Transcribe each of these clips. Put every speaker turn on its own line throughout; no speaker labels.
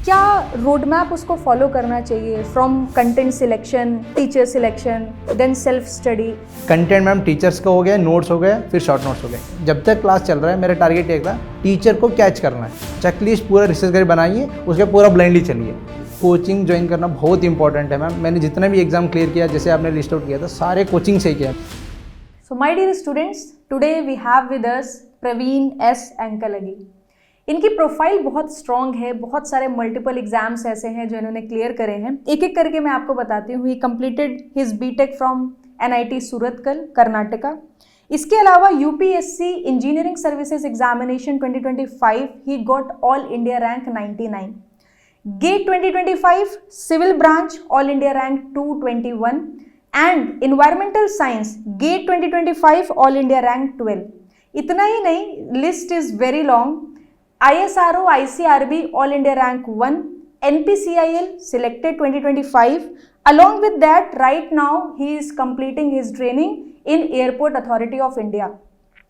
क्या road map उसको follow करना चाहिए from content selection, teacher selection, then self study?
Content ma'am teachers का हो गया, नोट्स हो गए, फिर शॉर्ट नोट्स हो गए। जब तक क्लास चल रहा है मेरा टारगेट एक था, टीचर को कैच करना है। चेकलिस्ट पूरा रिसर्च करके बनाइए, उसके पूरा ब्लाइंडली चलिए। कोचिंग ज्वाइन करना बहुत इंपॉर्टेंट है मैम। मैंने जितना भी एग्जाम क्लियर किया, जैसे आपने लिस्ट आउट किया था, सारे कोचिंग से किया।
So my dear students, today we have with us Praveen S Ankalgi. इनकी प्रोफाइल बहुत स्ट्रॉन्ग है, बहुत सारे मल्टीपल एग्जाम्स ऐसे हैं जो इन्होंने क्लियर करे हैं। एक एक करके मैं आपको बताती हूँ। He completed his BTech from NIT Surathkal, Karnataka. इसके अलावा UPSC engineering services examination 2025 he got all India rank 99। GATE 2025 civil branch all India rank 221 and environmental science GATE 2025 all India rank 12। इतना ही नहीं, list is very long. ISRO ICRB all India rank 1, NPCIL selected 2025. Along with that, right now he is completing his training in Airport Authority of India.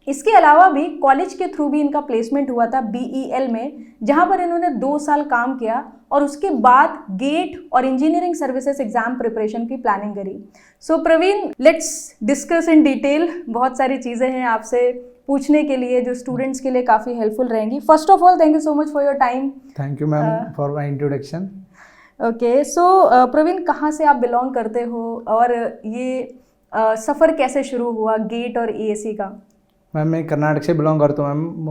इसके अलावा भी college के through भी इनका placement हुआ था BEL में, जहां पर इन्होंने 2 साल काम किया और उसके बाद गेट और इंजीनियरिंग सर्विसेज एग्जाम प्रिपरेशन की प्लानिंग करी। So Praveen, let's discuss in detail. बहुत सारी चीज़ें हैं आपसे पूछने के लिए जो स्टूडेंट्स के लिए काफ़ी हेल्पफुल रहेंगी। First of all, thank you so much for your time.
Thank you ma'am for my introduction.
Okay, so Praveen, कहाँ से आप बिलोंग करते हो और ये सफ़र कैसे शुरू हुआ गेट और EAC का?
मैम मैं कर्नाटक से बिलोंग करता हूँ मैम,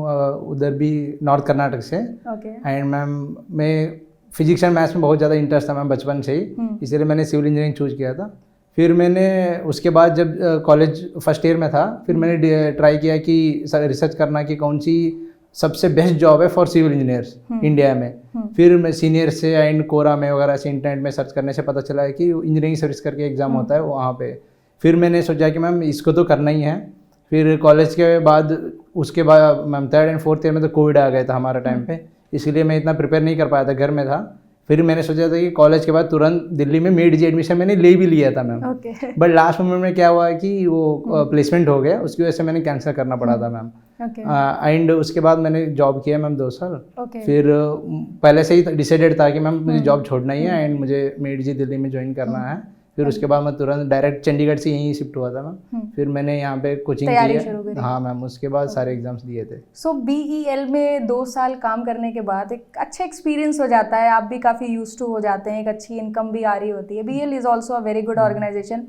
उधर भी नॉर्थ कर्नाटक से।
ओके।
एंड मैम मैं फिजिक्स एंड मैथ्स में बहुत ज़्यादा इंटरेस्ट था मैम बचपन से ही, इसलिए मैंने सिविल इंजीनियरिंग चूज किया था। फिर मैंने उसके बाद जब कॉलेज फर्स्ट ईयर में था, फिर मैंने ट्राई किया कि रिसर्च करना कि कौन सी सबसे बेस्ट जॉब है फॉर सिविल इंजीनियर्स इंडिया में। फिर मैं सीनियर से एंड कोरा में वगैरह से इंटरनेट में सर्च करने से पता चला है कि इंजीनियरिंग सर्विस करके एग्ज़ाम होता है वहाँ पे। फिर मैंने सोचा कि मैम इसको तो करना ही है। फिर कॉलेज के बाद उसके बाद ma'am 3rd and 4th year में तो कोविड आ गया था हमारा टाइम पे, इसलिए मैं इतना प्रिपेयर नहीं कर पाया था, घर में था। फिर मैंने सोचा था कि कॉलेज के बाद तुरंत दिल्ली में मेड जी एडमिशन मैंने ले भी लिया था मैम। बट लास्ट मोमेंट में क्या हुआ कि वो प्लेसमेंट हो गया, उसकी वजह से मैंने कैंसिल करना पड़ा था मैम। एंड उसके बाद मैंने जॉब किया मैम 2 साल। फिर पहले से ही डिसाइडेड था कि मैम मुझे जॉब छोड़ना ही है एंड मुझे मेड जी दिल्ली में ज्वाइन करना है। फिर उसके बाद मैं तुरंत डायरेक्ट चंडीगढ़ से यहीं शिफ्ट हुआ था मैम। फिर मैंने यहाँ पे कोचिंग की। हाँ मैम, उसके बाद सारे एग्जाम्स दिए थे।
सो BEL में 2 साल काम करने के बाद एक अच्छा एक्सपीरियंस हो जाता है, आप भी काफ़ी यूज्ड टू हो जाते हैं, एक अच्छी इनकम भी आ रही होती है। BEL is also a very good organisation.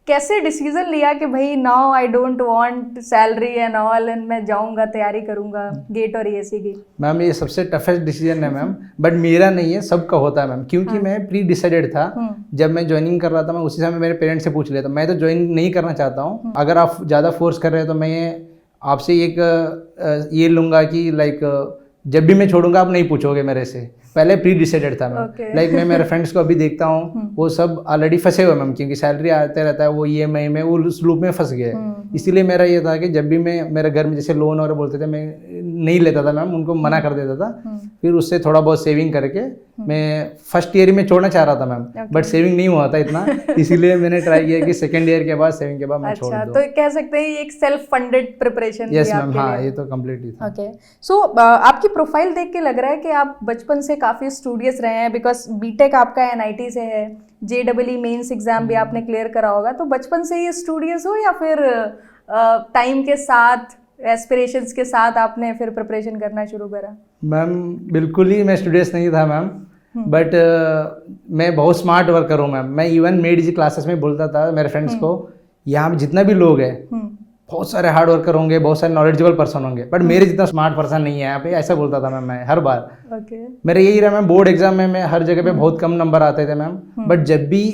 कैसे डिसीजन लिया कि भाई now I don't want salary and all and मैं जाऊंगा, तैयारी करूंगा गेट और EAC की?
मैम ये सबसे टफेस्ट डिसीजन है मैम, बट मेरा नहीं है, सबका होता है मैम। क्योंकि मैं प्री डिसाइडेड था। जब मैं ज्वाइनिंग कर रहा था मैं उसी समय मेरे पेरेंट्स से पूछ लिया था, मैं तो ज्वाइन नहीं करना चाहता हूँ। अगर आप ज़्यादा फोर्स कर रहे हैं तो मैं आपसे एक ये लूँगा कि लाइक जब भी मैं छोड़ूंगा आप नहीं पूछोगे मेरे से। पहले प्री डिसाइडेड था मैम। लाइक मैं मेरे फ्रेंड्स को अभी देखता हूँ, वो सब ऑलरेडी फंसे हुए मैम, क्योंकि सैलरी आते रहता है, वो EMI में वो उस लूप में फंस गए। इसीलिए मेरा ये था कि जब भी मैं मेरे घर में जैसे लोन और बोलते थे, मैं नहीं लेता था मैम, उनको मना कर देता था। फिर उससे थोड़ा बहुत सेविंग करके मैं फर्स्ट ईयर में छोड़ना चाह रहा था मैम, बट सेविंग नहीं हुआ था इतना, इसीलिए मैंने ट्राई किया कि सेकेंड ईयर के बाद सेविंग के बाद मैं छोड़ दूं।
तो कह सकते हैं एक self funded preparation?
Yes ma'am, हाँ ये तो कम्प्लीटली था।
ओके, सो आपकी प्रोफाइल देख के लग रहा है कि आप बचपन से काफ़ी स्टूडियस रहे हैं, बिकॉज बीटेक आपका NIT से है, JEE मेंस एग्जाम भी आपने क्लियर करा होगा। तो बचपन से ही स्टूडियस हो या फिर टाइम के साथ, एस्पिरेशंस के साथ आपने फिर प्रिपरेशन करना शुरू करा?
मैम बिल्कुल ही मैं स्टूडियस नहीं था मैम, बट मैं बहुत स्मार्ट वर्कर हूँ मैम। मैं इवन मेड जी क्लासेस में बोलता था मेरे फ्रेंड्स को, यहाँ पे जितना भी लोग हैं बहुत सारे हार्ड वर्कर होंगे, बहुत सारे नॉलेजेबल पर्सन होंगे, बट मेरे जितना स्मार्ट पर्सन नहीं है यहाँ पे, ऐसा बोलता था मैम मैं हर बार। मेरा यही रहा मैम, बोर्ड एग्जाम में मैं हर जगह पे बहुत कम नंबर आते थे मैम, बट जब भी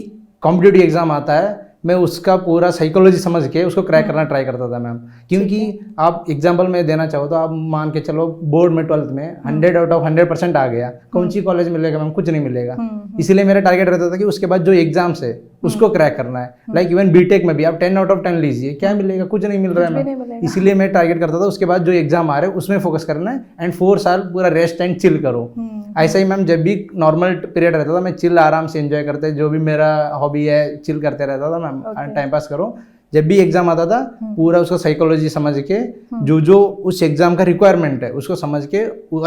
कॉम्पिटिटिव एग्जाम आता है मैं उसका पूरा साइकोलॉजी समझ के उसको क्रैक करना ट्राई करता था मैम। क्योंकि आप एग्जाम्पल में देना चाहो तो आप मान के चलो बोर्ड में 12th में 100 आउट ऑफ 100% आ गया, कौन सी कॉलेज मिलेगा मैम? कुछ नहीं मिलेगा। इसीलिए मेरा टारगेट रहता था कि उसके बाद जो एग्जाम्स है उसको क्रैक करना है। लाइक इवन बीटेक में भी आप 10 आउट ऑफ 10 लीजिए, क्या मिलेगा? कुछ नहीं मिल रहा है मैम। इसीलिए मैं टारगेट करता था उसके बाद जो एग्जाम आ रहे हैं उसमें फोकस करना है एंड 4 साल पूरा रेस्ट एंड चिल करो। ऐसा ही मैम जब भी नॉर्मल पीरियड रहता था मैं चिल आराम से एंजॉय करते, जो भी मेरा हॉबी है चिल करते रहता था मैम, टाइम पास करो। जब भी एग्जाम आता था पूरा उसका साइकोलॉजी समझ के जो जो उस एग्जाम का रिक्वायरमेंट है उसको समझ के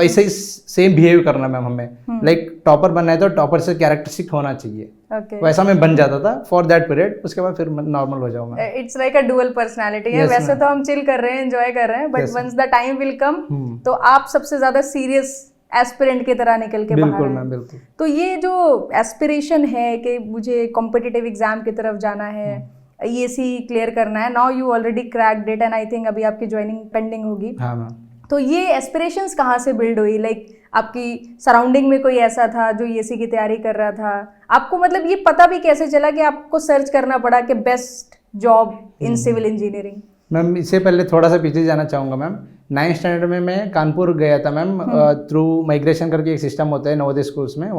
ऐसे ही सेम बिहेव करना मैम हमें। लाइक टॉपर बनना है तो टॉपर से कैरेक्टरिस्टिक होना चाहिए, वैसा मैं बन जाता था फॉर दैट पीरियड। उसके बाद फिर नॉर्मल हो जाऊँ मैं।
It's like a dual personality है। वैसे तो हम चिल कर रहे हैं, एंजॉय कर रहे हैं, but once the time will come तो आप सबसे ज्यादा सीरियस एस्पिरेंट की तरह निकल के बाहर
बिल्कुल मैम, बिल्कुल।
तो ये जो एस्पिरेशन है कि मुझे कॉम्पिटिटिव एग्जाम की तरफ जाना है, ईएसी क्लियर करना है, now you already cracked it and I think अभी आपकी ज्वाइनिंग पेंडिंग होगी।
हाँ मैम।
तो ये एस्पिरेशंस कहाँ से बिल्ड हुई? लाइक आपकी सराउंडिंग में कोई ऐसा था जो ईएसी की तैयारी कर रहा था? आपको मतलब ये पता भी कैसे चला कि आपको सर्च करना पड़ा कि best job in civil engineering? Ma'am
इससे पहले थोड़ा सा पीछे जाना चाहूँगा मैम। 9th स्टैंडर्ड में मैं कानपुर गया था मैम, थ्रू माइग्रेशन करके एक सिस्टम होता है नवोदय स्कूल्स में।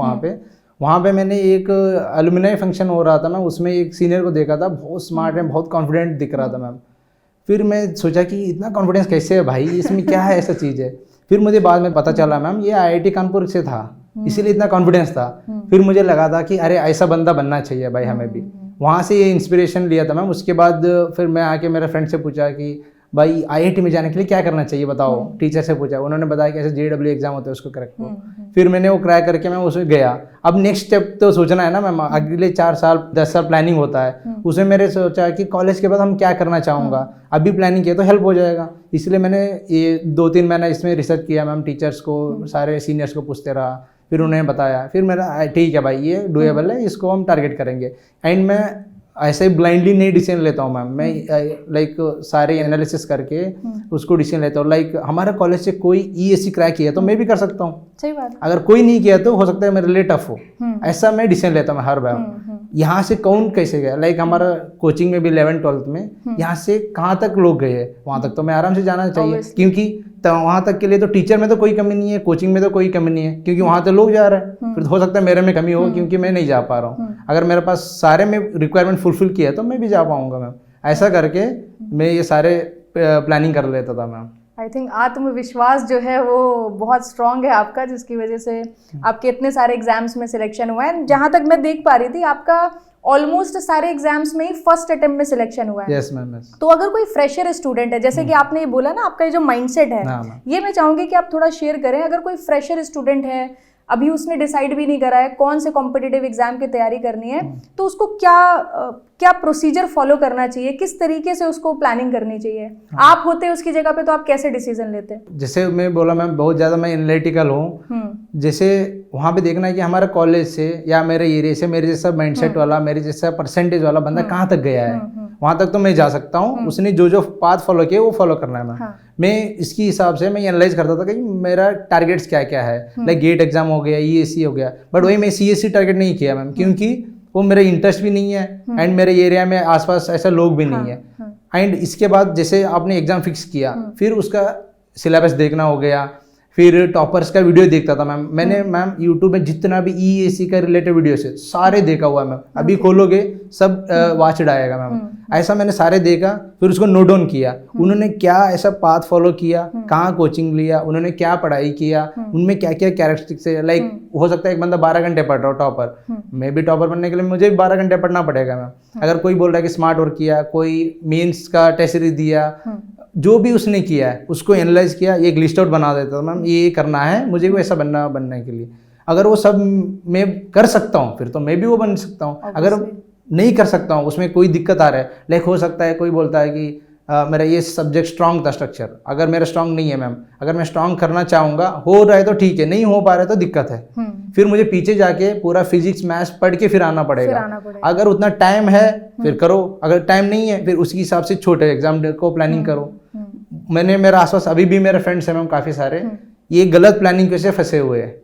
वहाँ पे मैंने एक एलुमिनाई फंक्शन हो रहा था मैम, उसमें एक सीनियर को देखा था, बहुत स्मार्ट है, बहुत कॉन्फिडेंट दिख रहा था मैम। फिर मैं सोचा कि इतना कॉन्फिडेंस कैसे है भाई, इसमें क्या है ऐसा चीज़ है। फिर मुझे बाद में पता चला मैम ये IIT कानपुर से था, इसीलिए इतना कॉन्फिडेंस था। फिर मुझे लगा था कि अरे ऐसा बंदा बनना चाहिए भाई हमें भी। वहाँ से ये इंस्पिरेशन लिया था मैम। उसके बाद फिर मैं आके मेरे फ्रेंड से पूछा कि भाई IIT में जाने के लिए क्या करना चाहिए बताओ। टीचर से पूछा, उन्होंने बताया कि ऐसे JEE एग्जाम होता है उसको क्रैक करो। फिर मैंने वो क्रैक करके मैं उसमें गया। अब नेक्स्ट स्टेप तो सोचना है ना मैम, अगले 4 साल 10 साल प्लानिंग होता है। उसमें मैंने सोचा कि कॉलेज के बाद हम क्या करना चाहूँगा, अभी प्लानिंग किया तो हेल्प हो जाएगा। इसलिए मैंने ये 2-3 महीना इसमें रिसर्च किया मैम, टीचर्स को सारे सीनियर्स को पूछते रहा, फिर उन्हें बताया। फिर मेरा ठीक है भाई ये डूएबल है, इसको हम टारगेट करेंगे। एंड मैं ऐसे ही ब्लाइंडली नहीं डिसीजन लेता हूँ मैम, मैं लाइक सारे एनालिसिस करके उसको डिसीजन लेता हूँ। लाइक हमारे कॉलेज से कोई EAC क्रैक किया तो मैं भी कर सकता हूँ, सही बात। अगर कोई नहीं किया तो हो सकता है मेरे लिए टफ हो, ऐसा मैं डिसीजन लेता हूँ हर बार। यहाँ से कौन कैसे गया, लाइक हमारा कोचिंग में भी 11th-12th में यहाँ से कहाँ तक लोग गए हैं वहाँ तक तो मैं आराम से जाना चाहिए, क्योंकि वहाँ तक के लिए तो टीचर में तो कोई कमी नहीं है, कोचिंग में तो कोई कमी नहीं है, क्योंकि वहाँ तो लोग जा रहे हैं। फिर हो सकता है मेरे में कमी हो क्योंकि मैं नहीं जा पा रहा हूँ। अगर मेरे पास सारे में रिक्वायरमेंट फुलफिल किया तो मैं भी जा पाऊंगा मैम। ऐसा करके मैं ये सारे प्लानिंग कर लेता था मैम। आई थिंक आत्मविश्वास जो है वो बहुत स्ट्रांग है आपका, जिसकी वजह से आपके इतने सारे एग्जाम्स में सिलेक्शन हुआ है। जहाँ तक मैं देख पा रही थी आपका ऑलमोस्ट सारे एग्जाम्स में ही फर्स्ट अटेम्प्ट में सिलेक्शन हुआ है। Yes ma'am. तो अगर कोई फ्रेशर स्टूडेंट है, जैसे कि आपने ये बोला ना आपका ये जो माइंडसेट है, ये मैं चाहूंगी कि आप थोड़ा शेयर करें। अगर कोई फ्रेशर स्टूडेंट है, अभी उसने डिसाइड भी नहीं करा है कौन से कॉम्पिटिटिव एग्जाम की तैयारी करनी है, तो उसको क्या प्रोसीजर फॉलो करना चाहिए, किस तरीके से उसको प्लानिंग करनी चाहिए? आप होते उसकी जगह पे तो आप कैसे डिसीजन लेते? जैसे मैं बोला मैम, बहुत ज़्यादा मैं एनालिटिकल हूँ। जैसे वहाँ पे देखना है कि हमारे कॉलेज से या मेरे एरिया से मेरे जैसा माइंडसेट वाला, मेरे जैसा परसेंटेज वाला बंदा कहाँ तक गया है, वहाँ तक तो मैं जा सकता हूँ। उसने जो जो पाथ फॉलो किया वो फॉलो करना है मैम। मैं इसकी हिसाब से मैं एनालाइज करता था कि मेरा टारगेट्स क्या क्या है। लाइक गेट एग्जाम हो गया, EAC हो गया, बट वही मैं CSC टारगेट नहीं किया मैम, क्योंकि वो मेरा इंटरेस्ट भी नहीं है एंड मेरे एरिया में आसपास ऐसा लोग भी नहीं है। एंड इसके बाद जैसे आपने एग्जाम फिक्स किया, फिर उसका सिलेबस देखना हो गया, फिर टॉपर्स का वीडियो देखता था मैम। मैंने मैम यूट्यूब में जितना भी EAC का रिलेटेड वीडियो है सारे देखा हुआ है मैम। अभी खोलोगे सब वॉचड आएगा मैम। ऐसा मैंने सारे देखा, फिर उसको नोट डाउन किया। उन्होंने क्या ऐसा पाथ फॉलो किया, कहाँ कोचिंग लिया, उन्होंने क्या पढ़ाई किया, उनमें क्या क्या कैरेक्टरिस्टिक्स है। लाइक हो सकता है एक बंदा 12 घंटे पढ़ रहा हो टॉपर, मैं भी टॉपर बनने के लिए मुझे भी 12 घंटे पढ़ना पड़ेगा मैम। अगर कोई बोल रहा है कि स्मार्ट वर्क किया, कोई मेंस का टेस्ट सीरीज दिया, जो भी उसने किया है उसको एनालाइज किया, एक लिस्ट आउट बना देता था मैम, ये करना है मुझे भी ऐसा बनने के लिए। अगर वो सब मैं कर सकता हूँ फिर तो मैं भी वो बन सकता हूँ। अगर नहीं कर सकता हूँ, उसमें कोई दिक्कत आ रहा है, लाइक हो सकता है कोई बोलता है कि मेरा ये सब्जेक्ट स्ट्रांग था स्ट्रक्चर, अगर मेरा स्ट्रांग नहीं है मैम, अगर मैं स्ट्रांग करना चाहूँगा, हो रहा है तो ठीक है, नहीं हो पा रहा है तो दिक्कत है। फिर मुझे पीछे जाके पूरा फिजिक्स मैथ्स पढ़ के फिर आना पड़ेगा। अगर उतना टाइम है फिर करो, अगर टाइम नहीं है फिर उसके हिसाब से छोटे एग्जाम को प्लानिंग करो। मैंने मेरा आसपास अभी भी मेरे फ्रेंड्स हैं मैम काफ़ी सारे, ये गलत प्लानिंग पे से फंसे हुए हैं।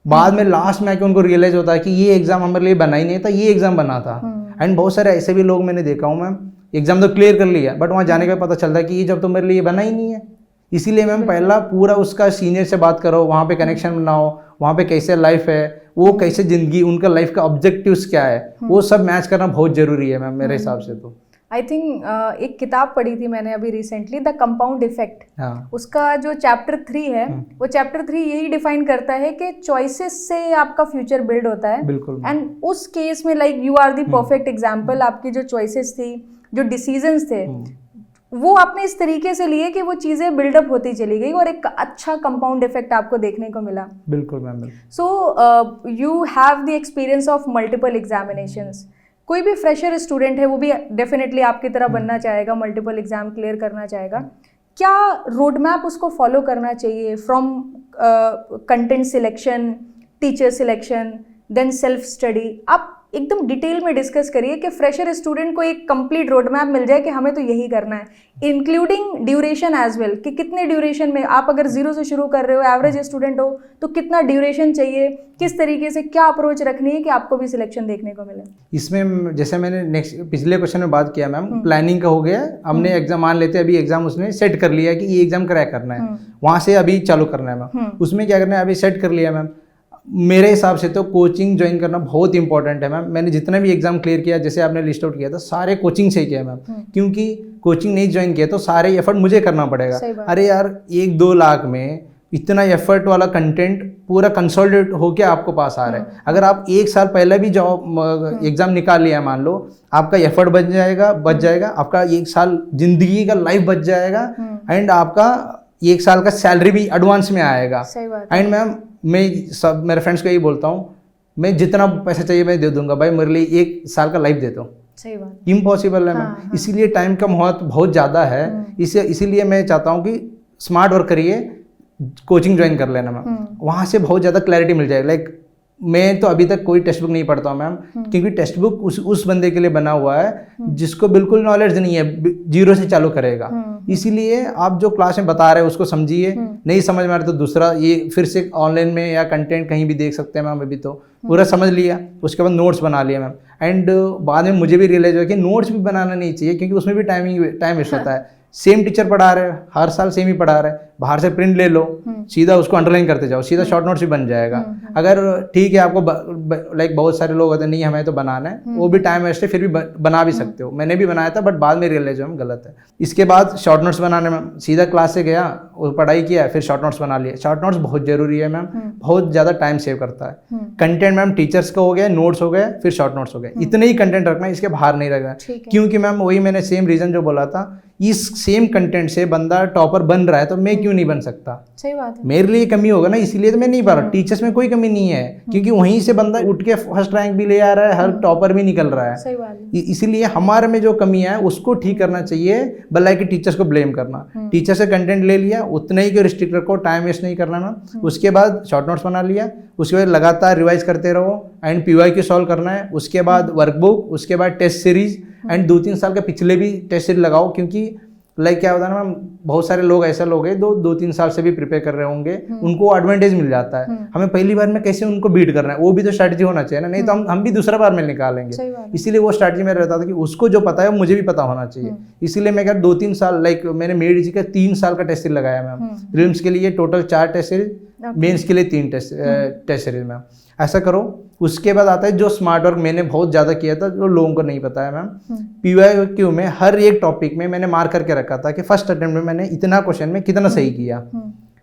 बाद में लास्ट में आके उनको रियलाइज होता है कि ये एग्जाम हमारे लिए बना ही नहीं था, ये एग्जाम बना था। एंड बहुत सारे ऐसे भी लोग मैंने देखा हूँ मैम, एग्जाम तो क्लियर कर लिया बट वहाँ जाने का पता चलता है कि ये जब तो मेरे लिए बना ही नहीं है। इसीलिए मैम पहला पूरा उसका सीनियर से बात करो, वहाँ पे कनेक्शन बनाओ, वहाँ पे कैसे लाइफ है, वो कैसे ज़िंदगी, उनका लाइफ का ऑब्जेक्टिव्स क्या है, वो सब मैच करना बहुत ज़रूरी है मैम मेरे हिसाब से। तो आई थिंक एक किताब पढ़ी थी मैंने अभी रिसेंटली, द कंपाउंड इफेक्ट। उसका जो चैप्टर 3 है, वो चैप्टर 3 यही डिफाइन करता है कि चॉइसेस से आपका फ्यूचर बिल्ड होता है। बिल्कुल। एंड उस केस में like you are the perfect example. आपकी जो चॉइसेस थी,
जो डिसीजंस थे वो आपने इस तरीके से लिए कि वो चीज़ें बिल्डअप होती चली गई और एक अच्छा कंपाउंड इफेक्ट आपको देखने को मिला।
बिल्कुल ma'am.
So you have the experience of multiple examinations. कोई भी फ्रेशर स्टूडेंट है वो भी डेफिनेटली आपकी तरह बनना चाहेगा, मल्टीपल एग्जाम क्लियर करना चाहेगा। क्या रोड मैप उसको फॉलो करना चाहिए from content selection, teacher selection, then self study? आप एकदम डिटेल में डिस्कस करिए कि फ्रेशर स्टूडेंट को एक कंप्लीट रोड मैप मिल जाए कि हमें तो यही करना है, इंक्लूडिंग ड्यूरेशन एज वेल, कि कितने ड्यूरेशन में आप अगर 0 से शुरू कर रहे हो, एवरेज स्टूडेंट हो तो कितना ड्यूरेशन चाहिए, किस तरीके से क्या अप्रोच रखनी है कि आपको भी सिलेक्शन देखने को मिले।
इसमें जैसे मैंने नेक्स्ट पिछले क्वेश्चन में बात किया मैम, प्लानिंग का हो गया, हमने एग्जाम मान लेते हैं, अभी एग्जाम उसने सेट कर लिया कि ये एग्जाम क्रैक करना है, वहां से अभी चालू करना है मैम। उसमें क्या करना है, अभी सेट कर लिया मैम। मेरे हिसाब से तो कोचिंग ज्वाइन करना बहुत इंपॉर्टेंट है मैम। मैंने जितना भी एग्जाम क्लियर किया, जैसे आपने लिस्ट आउट किया था, सारे कोचिंग से किया मैम, क्योंकि कोचिंग नहीं ज्वाइन किया तो सारे एफर्ट मुझे करना पड़ेगा। अरे यार 1-2 लाख में इतना एफर्ट वाला कंटेंट पूरा कंसोलिडेट होके आपको पास आ रहा है। अगर आप 1 साल पहले भी जॉब एग्जाम निकाल लिया, मान लो, आपका एफर्ट बच जाएगा, आपका 1 साल जिंदगी का लाइफ बच जाएगा, एंड आपका 1 साल का सैलरी भी एडवांस में आएगा। एंड मैम मैं सब मेरे फ्रेंड्स को यही बोलता हूँ, मैं जितना पैसा चाहिए मैं दे दूंगा भाई, मेरे लिए 1 साल का लाइफ दे दो।
सही बात,
इम्पॉसिबल है मैम। इसीलिए टाइम का महत्व बहुत ज़्यादा है। इसीलिए मैं चाहता हूँ कि स्मार्ट वर्क करिए, कोचिंग ज्वाइन कर लेना मैम, वहाँ से बहुत ज़्यादा क्लैरिटी मिल जाएगी। लाइक मैं तो अभी तक कोई टेक्स्ट बुक नहीं पढ़ता हूँ मैम, क्योंकि टेक्स्ट बुक उस बंदे के लिए बना हुआ है जिसको बिल्कुल नॉलेज नहीं है, 0 से चालू करेगा। इसीलिए आप जो क्लास में बता रहे हैं उसको समझिए, नहीं समझ में आ रहा तो दूसरा ये फिर से ऑनलाइन में या कंटेंट कहीं भी देख सकते हैं मैम। अभी तो पूरा समझ लिया, उसके बाद नोट्स बना लिया मैम। एंड बाद में मुझे भी रियलाइज हुआ कि नोट्स भी बनाना नहीं चाहिए, क्योंकि उसमें भी टाइम वेस्ट होता है। सेम टीचर पढ़ा रहे, हर साल सेम ही पढ़ा रहे, बाहर से प्रिंट ले लो, सीधा उसको अंडरलाइन करते जाओ, सीधा शॉर्ट नोट्स भी बन जाएगा। अगर ठीक है आपको लाइक बहुत सारे लोग होते हैं नहीं हमें तो बनाना है, वो भी टाइम वेस्ट है, फिर भी बना भी सकते हो। मैंने भी बनाया था, बट बाद में रियलाइज हुआ गलत है। इसके बाद शॉर्ट नोट्स बनाने में सीधा क्लास से गया, पढ़ाई किया, फिर शॉर्ट नोट्स बना लिए। शॉर्ट नोट्स बहुत जरूरी है मैम, बहुत ज़्यादा टाइम सेव करता है। कंटेंट मैम टीचर्स का हो गया, नोट्स हो गए, फिर शॉर्ट नोट्स हो गए, इतने ही कंटेंट रखना है, इसके बाहर नहीं रखना। क्योंकि मैम वही मैंने सेम रीजन जो बोला था, इस सेम कंटेंट से बंदा टॉपर बन रहा है तो मैं क्यों नहीं बन सकता?
सही बात है।
मेरे लिए कमी होगा ना, इसीलिए तो मैं नहीं पा रहा। टीचर्स में कोई कमी नहीं है, क्योंकि वहीं से बंदा उठ के फर्स्ट रैंक भी ले आ रहा है, हर टॉपर भी निकल रहा है।
सही बात है।
इसीलिए हमारे में जो कमी है उसको ठीक करना चाहिए, भला कि टीचर्स को ब्लेम करना। टीचर से कंटेंट ले लिया, उतना ही क्यों रिस्ट्रिक्ट रखो, टाइम वेस्ट नहीं करना ना। उसके बाद शॉर्ट नोट्स बना लिया, उसके बाद लगातार रिवाइज करते रहो, एंड PYQ सॉल्व करना है। उसके बाद वर्कबुक, उसके बाद टेस्ट सीरीज, एंड 2-3 साल के पिछले भी टेस्ट सीरीज लगाओ, क्योंकि लाइक क्या होता है ना मैम, बहुत सारे लोग ऐसे लोग हैं 2-3 साल से भी प्रिपेयर कर रहे होंगे, उनको एडवांटेज मिल जाता है। हमें पहली बार में कैसे उनको बीट करना है, वो भी तो स्ट्रैटेजी होना चाहिए ना, नहीं तो हम भी दूसरा बार में निकालेंगे। इसीलिए वो स्ट्रैटेजी मेरा रहता था कि उसको जो पता है मुझे भी पता होना चाहिए। इसीलिए मैं क्या 2-3 साल, लाइक मैंने मेडिजी का 3 साल का टेस्ट सीरीज लगाया मैम। प्रीलिम्स के लिए टोटल 4 टेस्ट सीरीज, मेंस के लिए 3 टेस्ट सीरीज मैम। ऐसा करो। उसके बाद आता है जो स्मार्ट वर्क मैंने बहुत ज़्यादा किया था, जो लोगों को नहीं पता है मैम। PYQ में हर एक टॉपिक में मैंने मार्क करके रखा था कि फर्स्ट अटेम्प्ट में मैंने इतना क्वेश्चन में कितना सही किया,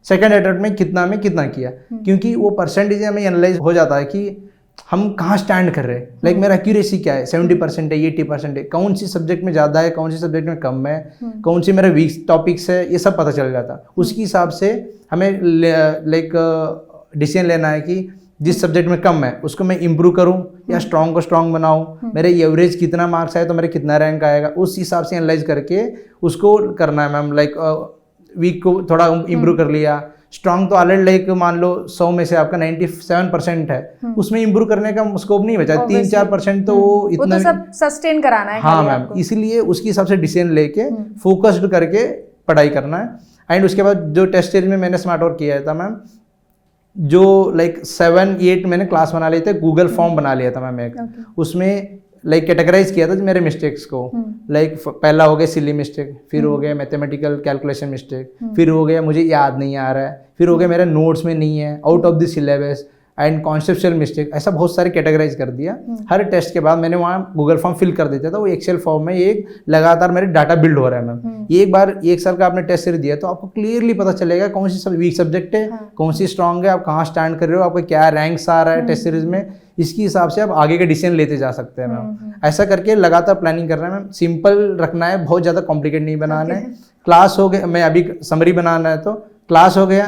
सेकंड अटेम्प्ट में कितना किया, क्योंकि वो परसेंटेज हमें एनालाइज हो जाता है कि हम कहाँ स्टैंड कर रहे हैं। लाइक मेरा एक्यूरेसी क्या है, 70% है, 80% है, कौन सी सब्जेक्ट में ज़्यादा है, कौन सी सब्जेक्ट में कम है, कौन सी मेरा वीक टॉपिक्स है, ये सब पता चल जाता। उसके हिसाब से हमें लाइक डिसीजन लेना है कि जिस सब्जेक्ट में कम है उसको मैं इम्प्रूव करूं या स्ट्रॉन्ग को स्ट्रॉन्ग बनाऊं, मेरे एवरेज कितना मार्क्स आए तो मेरे कितना रैंक आएगा, उस हिसाब से एनालाइज करके उसको करना है मैम। लाइक वीक को थोड़ा इम्प्रूव कर लिया, स्ट्रॉन्ग तो ऑलरेडी लाइक मान लो 100 में से आपका 97% है, उसमें इम्प्रूव करने का स्कोप नहीं बचा, 3-4% तो इतना
वो तो सब सस्टेन कराना है।
हाँ मैम, इसीलिए उसके हिसाब से डिसीजन लेके फोकस्ड करके पढ़ाई करना है। एंड उसके बाद जो टेस्ट सीरीज में मैंने स्मार्ट वर्क किया था मैम, जो लाइक 7-8 मैंने क्लास बना लिए थे, गूगल फॉर्म बना लिया था मैम एक। उसमें लाइक कैटेगराइज किया था मेरे मिस्टेक्स को। लाइक पहला हो गया सिली मिस्टेक, फिर हो गया मैथमेटिकल कैलकुलेशन मिस्टेक, फिर हो गया मुझे याद नहीं आ रहा है, फिर हो गया मेरे नोट्स में नहीं है, out of the syllabus, and conceptual mistake, ऐसा बहुत सारे कैटेगराइज कर दिया। हर टेस्ट के बाद मैंने वहाँ गूगल फॉर्म फिल कर देता था, वो एक्सेल फॉर्म में एक लगातार मेरे डाटा बिल्ड हो रहा है मैम। एक बार 1 साल का आपने टेस्ट सीरीज दिया तो आपको क्लियरली पता चलेगा कौन सी सब वीक सब्जेक्ट है, कौन सी स्ट्रांग है, आप कहाँ स्टैंड कर रहे हो, आपका क्या रैंक्स आ रहा है टेस्ट सीरीज में, इसके हिसाब से आप आगे के डिसीजन लेते जा सकते हैं मैम। ऐसा करके लगातार प्लानिंग कर रहे हैं मैम। सिंपल रखना है, बहुत ज़्यादा कॉम्प्लिकेट नहीं बनाना है। क्लास हो गया, मैं अभी समरी बनाना है तो क्लास हो गया,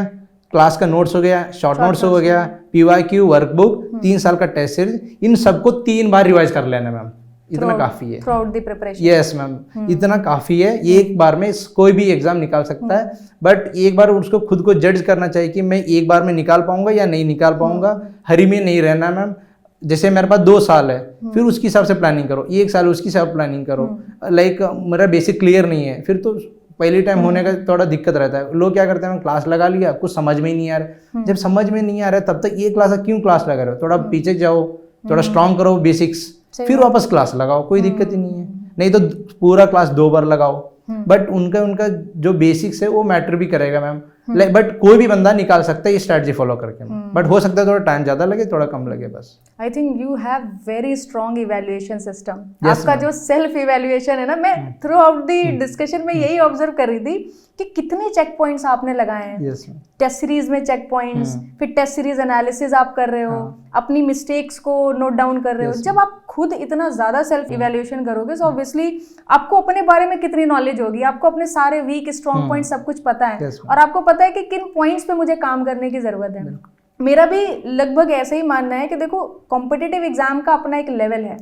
क्लास का नोट्स हो गया, शॉर्ट नोट्स हो गया, PYQ, वर्कबुक, 3 साल का टेस्ट सीरीज, इन सबको 3 बार रिवाइज कर लेना मैम, इतना काफी है।
Through out the preparation.
Yes ma'am, इतना काफी है। एक बार में कोई भी एग्जाम निकाल सकता है, बट एक बार उसको खुद को जज करना चाहिए कि मैं एक बार में निकाल पाऊंगा या नहीं निकाल पाऊंगा। हरी में नहीं रहना मैम। जैसे मेरे पास 2 साल है, फिर उसके हिसाब से प्लानिंग करो, 1 साल उसके हिसाब से प्लानिंग करो। लाइक मेरा बेसिक क्लियर नहीं है, फिर तो पहली टाइम होने का थोड़ा दिक्कत रहता है। लोग क्या करते हैं, क्लास लगा लिया, कुछ समझ में ही नहीं आ रहा। जब समझ में नहीं आ रहा है तब तक ये क्लास क्यों क्लास लगा रहे हो, थोड़ा पीछे जाओ, थोड़ा स्ट्रॉन्ग करो बेसिक्स, फिर वापस क्लास लगाओ, कोई दिक्कत ही नहीं है। नहीं तो पूरा क्लास 2 बार लगाओ, बट उनका जो बेसिक्स है वो मैटर भी करेगा मैम। बट कोई भी बंदा निकाल सकता है ये स्ट्रेटजी फॉलो करके, बट हो सकता है थोड़ा टाइम ज्यादा लगे, थोड़ा कम लगे बस।
I think you have very strong evaluation system. आपका जो सेल्फ इवेल्युएशन है ना, मैं थ्रू आउट द डिस्कशन में यही ऑब्जर्व कर रही थी कि कितने चेक पॉइंट्स आपने लगाए हैं। टेस्ट सीरीज में चेक पॉइंट्स, फिर टेस्ट सीरीज एनालिसिस आप कर रहे हो, अपनी मिस्टेक्स को नोट डाउन कर रहे हो। जब आप खुद इतना ज्यादा सेल्फ इवेल्युएशन करोगे तो ऑब्वियसली आपको अपने बारे में कितनी नॉलेज होगी, आपको अपने सारे वीक स्ट्रॉन्ग पॉइंट सब कुछ पता है, और आपको पता है कि किन पॉइंट्स पे मुझे काम करने की जरूरत है। मेरा भी लगभग ऐसे ही मानना है कि देखो, कॉम्पिटिटिव एग्जाम का अपना एक लेवल है,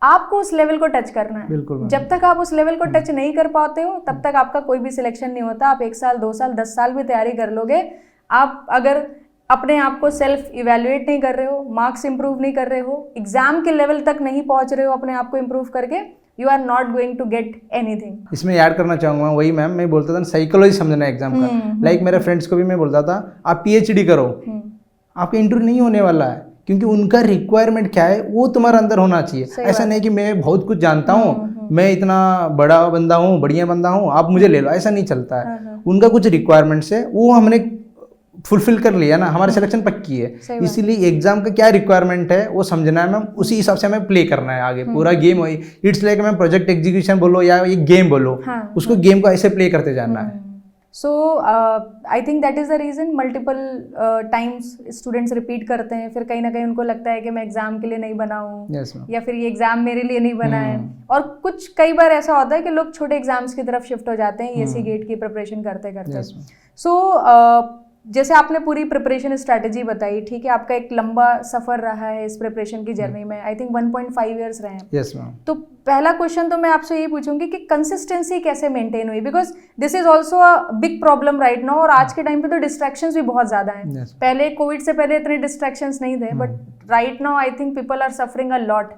आपको उस लेवल को टच करना है। जब तक आप उस लेवल को टच नहीं कर पाते हो तब तक आपका कोई भी सिलेक्शन नहीं होता। आप 1 साल 2 साल 10 साल भी तैयारी कर लोगे, आप अगर अपने आप को सेल्फ इवेल्युएट नहीं कर रहे हो, मार्क्स इंप्रूव नहीं कर रहे हो, एग्जाम के लेवल तक नहीं पहुंच रहे हो अपने आप को इंप्रूव करके, you are not going to get anything.
इसमें ऐड करना चाहूंगा वही मैम, मैं बोलता था साइकोलॉजी समझना एग्जाम का। लाइक मेरे फ्रेंड्स को भी मैं बोलता था आप PhD करो, आपका इंटरव्यू नहीं होने वाला है, क्योंकि उनका रिक्वायरमेंट क्या है वो तुम्हारे अंदर होना चाहिए। ऐसा नहीं कि मैं बहुत कुछ जानता हूँ, मैं इतना बड़ा बंदा हूँ, बढ़िया बंदा हूँ, आप मुझे ले लो, ऐसा नहीं चलता है। उनका कुछ रिक्वायरमेंट्स है, वो हमने फुलफिल कर लिया ना, हमारी सिलेक्शन पक्की है। इसीलिए एग्जाम का क्या रिक्वायरमेंट है वो समझना है मैम, उसी हिसाब से हमें प्ले करना है आगे। पूरा गेम वही, it's like ma'am project execution बोलो या ये गेम बोलो, उसको गेम को ऐसे प्ले करते जाना है।
So I think that is the reason multiple times students repeat करते हैं, फिर कहीं ना कहीं उनको लगता है कि मैं एग्जाम के लिए नहीं बना हूँ, या फिर ये एग्जाम मेरे लिए नहीं बना है। और कुछ कई बार ऐसा होता है कि लोग छोटे एग्जाम्स की तरफ शिफ्ट हो जाते हैं ESE गेट की प्रिपरेशन करते करते। सो जैसे आपने पूरी प्रिपरेशन स्ट्रैटेजी बताई, ठीक है, आपका एक लंबा सफर रहा है इस प्रिपरेशन की जर्नी में, आई थिंक 1.5 ईयर्स रहे हैं।
Yes ma'am.
तो पहला क्वेश्चन तो मैं आपसे यही पूछूंगी कि कंसिस्टेंसी कैसे मेंटेन हुई, because this is also a big problem right now. और आज के टाइम पे तो डिस्ट्रैक्शंस भी बहुत ज्यादा हैं। पहले कोविड से पहले इतने डिस्ट्रैक्शंस नहीं थे, but right now I think people are suffering a lot.